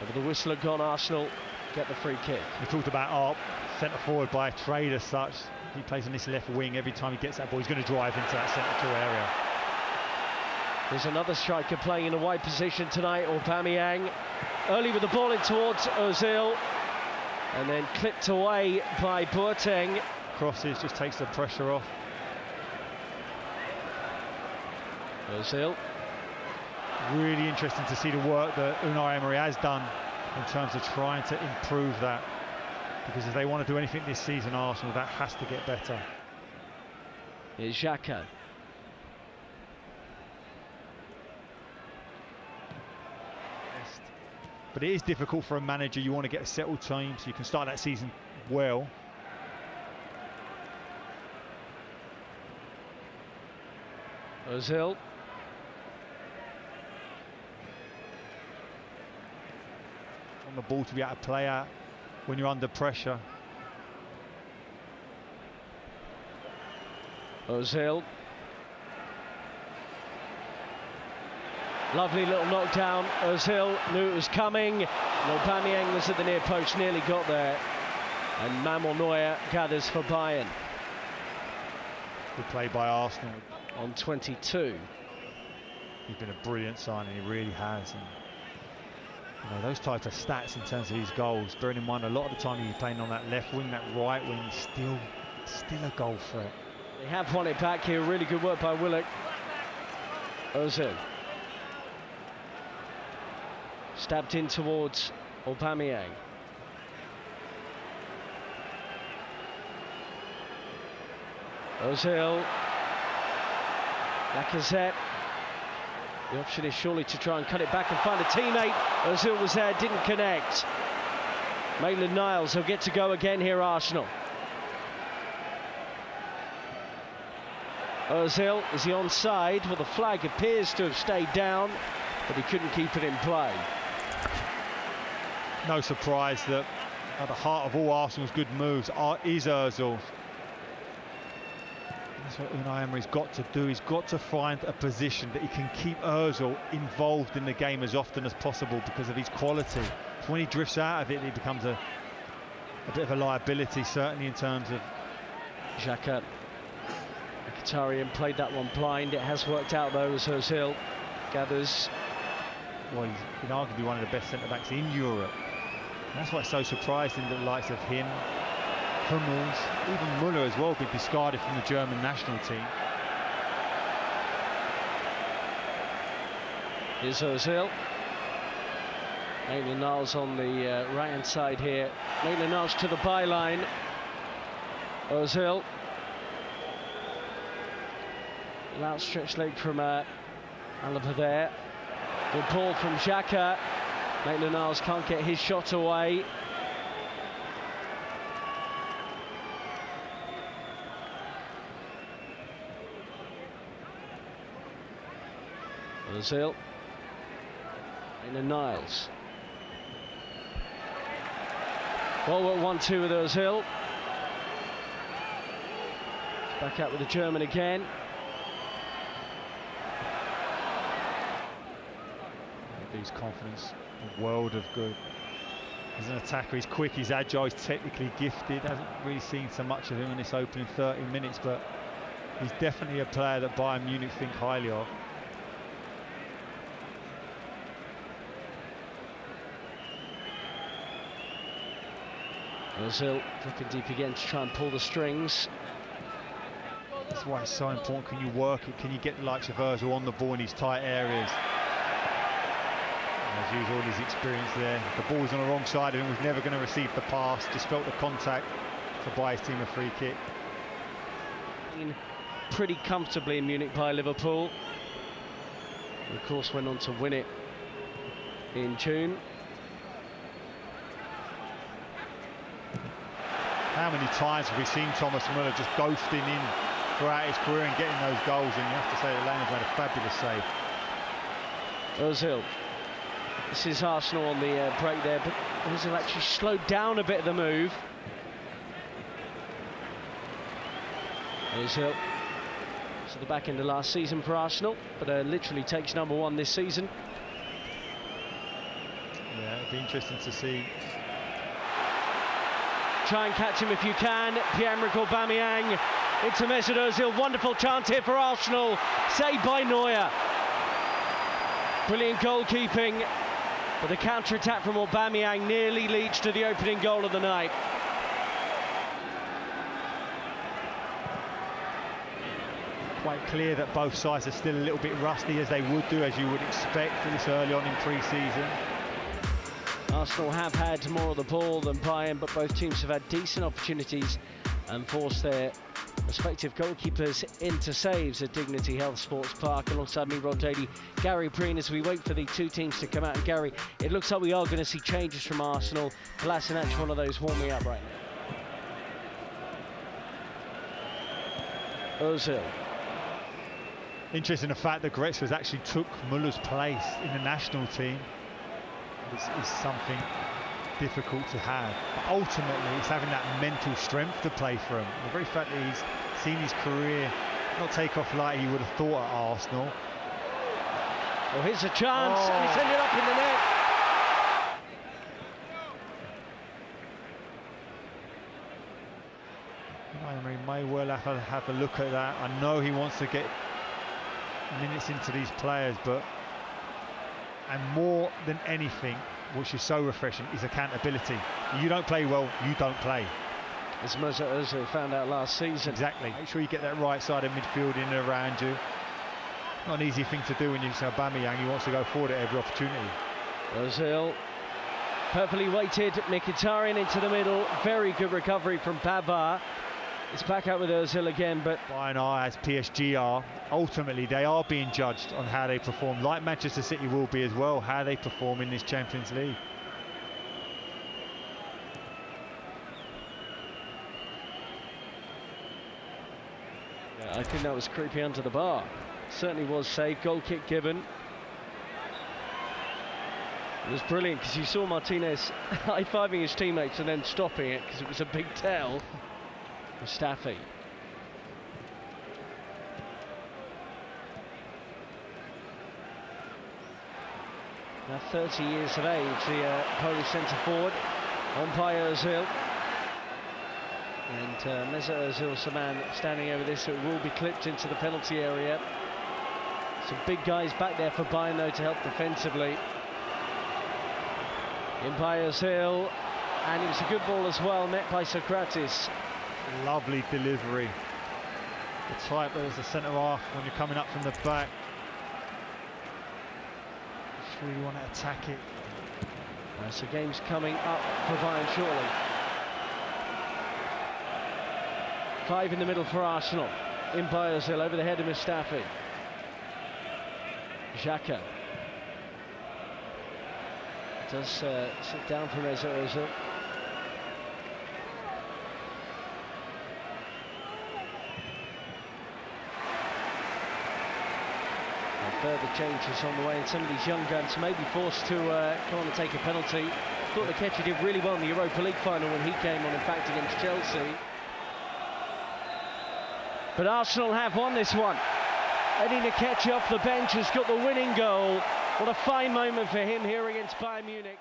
Over the whistle had gone, Arsenal get the free kick. We talked about Arp, centre forward by a trade as such. He plays on this left wing. Every time he gets that ball, he's going to drive into that central area. There's another striker playing in a wide position tonight, Aubameyang. Early with the ball in towards Özil, and then clipped away by Boateng. Crosses, just takes the pressure off. Özil. Really interesting to see the work that Unai Emery has done in terms of trying to improve that. Because if they want to do anything this season, Arsenal, that has to get better. Here's Cakır. But it is difficult for a manager. You want to get a settled team so you can start that season well. Özil. On the ball to be able to play out when you're under pressure. Özil. Lovely little knockdown. Özil knew it was coming. And Aubameyang was at the near post, nearly got there. And Manuel Neuer gathers for Bayern. Good play by Arsenal. On 22. He's been a brilliant signing, he really has. And, you know, those types of stats in terms of his goals, bearing in mind a lot of the time he's playing on that left wing, that right wing, still a goal threat. They have won it back here. Really good work by Willock. Ozil. Stabbed in towards Aubameyang. Ozil. Lacazette. The option is surely to try and cut it back and find a teammate. Ozil was there, didn't connect. Maitland-Niles, he'll get to go again here, Arsenal. Ozil, is he onside? Well, the flag appears to have stayed down, but he couldn't keep it in play. No surprise that at the heart of all Arsenal's good moves is Ozil. That's what Unai Emery's got to do. He's got to find a position that he can keep Ozil involved in the game as often as possible because of his quality. So when he drifts out of it, he becomes a bit of a liability, certainly in terms of... Cakır. Mkhitaryan played that one blind. It has worked out though as Ozil gathers. Well, he's been arguably one of the best centre-backs in Europe. And that's why it's so surprising that the likes of him, Hummels, even Müller as well, been discarded from the German national team. Here's Ozil. Maitland-Niles on the right-hand side here. Maitland-Niles to the byline. Ozil. An outstretched leg from Alaba there. Good ball from Cakır. Maitland-Niles can't get his shot away. Ozil. Maitland-Niles. Well, we're 1-2 with Ozil. Back out with the German again. His confidence, a world of good. He's an attacker, he's quick, he's agile, he's technically gifted. Hasn't really seen so much of him in this opening 30 minutes, but he's definitely a player that Bayern Munich think highly of. Ozil looking deep again to try and pull the strings. That's why it's so important. Can you work it? Can you get the likes of Ozil on the ball in these tight areas? As usual, his experience there. The ball was on the wrong side of him, was never going to receive the pass, just felt the contact to buy his team a free kick. Pretty comfortably in Munich by Liverpool. And of course went on to win it in June. How many times have we seen Thomas Müller just ghosting in throughout his career and getting those goals, and you have to say that Lane's made a fabulous save. Ozil. This is Arsenal on the break there, but Ozil actually slowed down a bit of the move. Ozil. So the back end of last season for Arsenal, but literally takes #1 this season. Yeah, It'll be interesting to see. Try and catch him if you can. Pierre-Emerick Aubameyang into Mesut Özil. Wonderful chance here for Arsenal. Saved by Neuer. Brilliant goalkeeping. But the counter-attack from Aubameyang nearly leads to the opening goal of the night. Quite clear that both sides are still a little bit rusty, as they would do, as you would expect this early on in pre-season. Arsenal have had more of the ball than Bayern, but both teams have had decent opportunities and forced their respective goalkeepers into saves at Dignity Health Sports Park. Alongside me, Rob Daly, Gary Breen, as we wait for the two teams to come out. And Gary, it looks like we are going to see changes from Arsenal. Kolasinac, one of those warming up right now. Ozil. Interesting the fact that Goretzka actually took Muller's place in the national team. This is something difficult to have. But ultimately, it's having that mental strength to play for him. The very fact that he's seen his career not take off like he would have thought at Arsenal. Well, here's a chance, and it's ended up in the net. He may well have a look at that. I know he wants to get minutes into these players, and more than anything, which is so refreshing, is accountability. You don't play well, you don't play. As Mesut Özil found out last season. Exactly. Make sure you get that right side of midfield in and around you. Not an easy thing to do when you say Aubameyang. He wants to go forward at every opportunity. Özil, perfectly weighted, Mkhitaryan into the middle. Very good recovery from Pavard. It's back out with Ozil again, but Bayern are, as PSG are, ultimately they are being judged on how they perform, like Manchester City will be as well, how they perform in this Champions League. Yeah, I think that was creepy under the bar. Certainly was saved. Goal kick given. It was brilliant because you saw Martinez high-fiving his teammates and then stopping it because it was a big tell. Mustafi. Now 30 years of age, the Polish centre-forward, on by Ozil. And Mesut Özil's the man standing over this, so it will be clipped into the penalty area. Some big guys back there for Bayern, though, to help defensively. In by Ozil, and it was a good ball as well, met by Socrates. Lovely delivery. The type that is the centre half when you're coming up from the back. Just really want to attack it. So game's coming up for Bayern shortly. 5 in the middle for Arsenal. In by Ozil, over the head of Mustafi. Cakır. Does sit down for Mesut Özil. Further changes on the way, and some of these young guns may be forced to come on and take a penalty. Thought Nketiah did really well in the Europa League final when he came on, in fact, against Chelsea. But Arsenal have won this one. Eddie Nketiah off the bench has got the winning goal. What a fine moment for him here against Bayern Munich.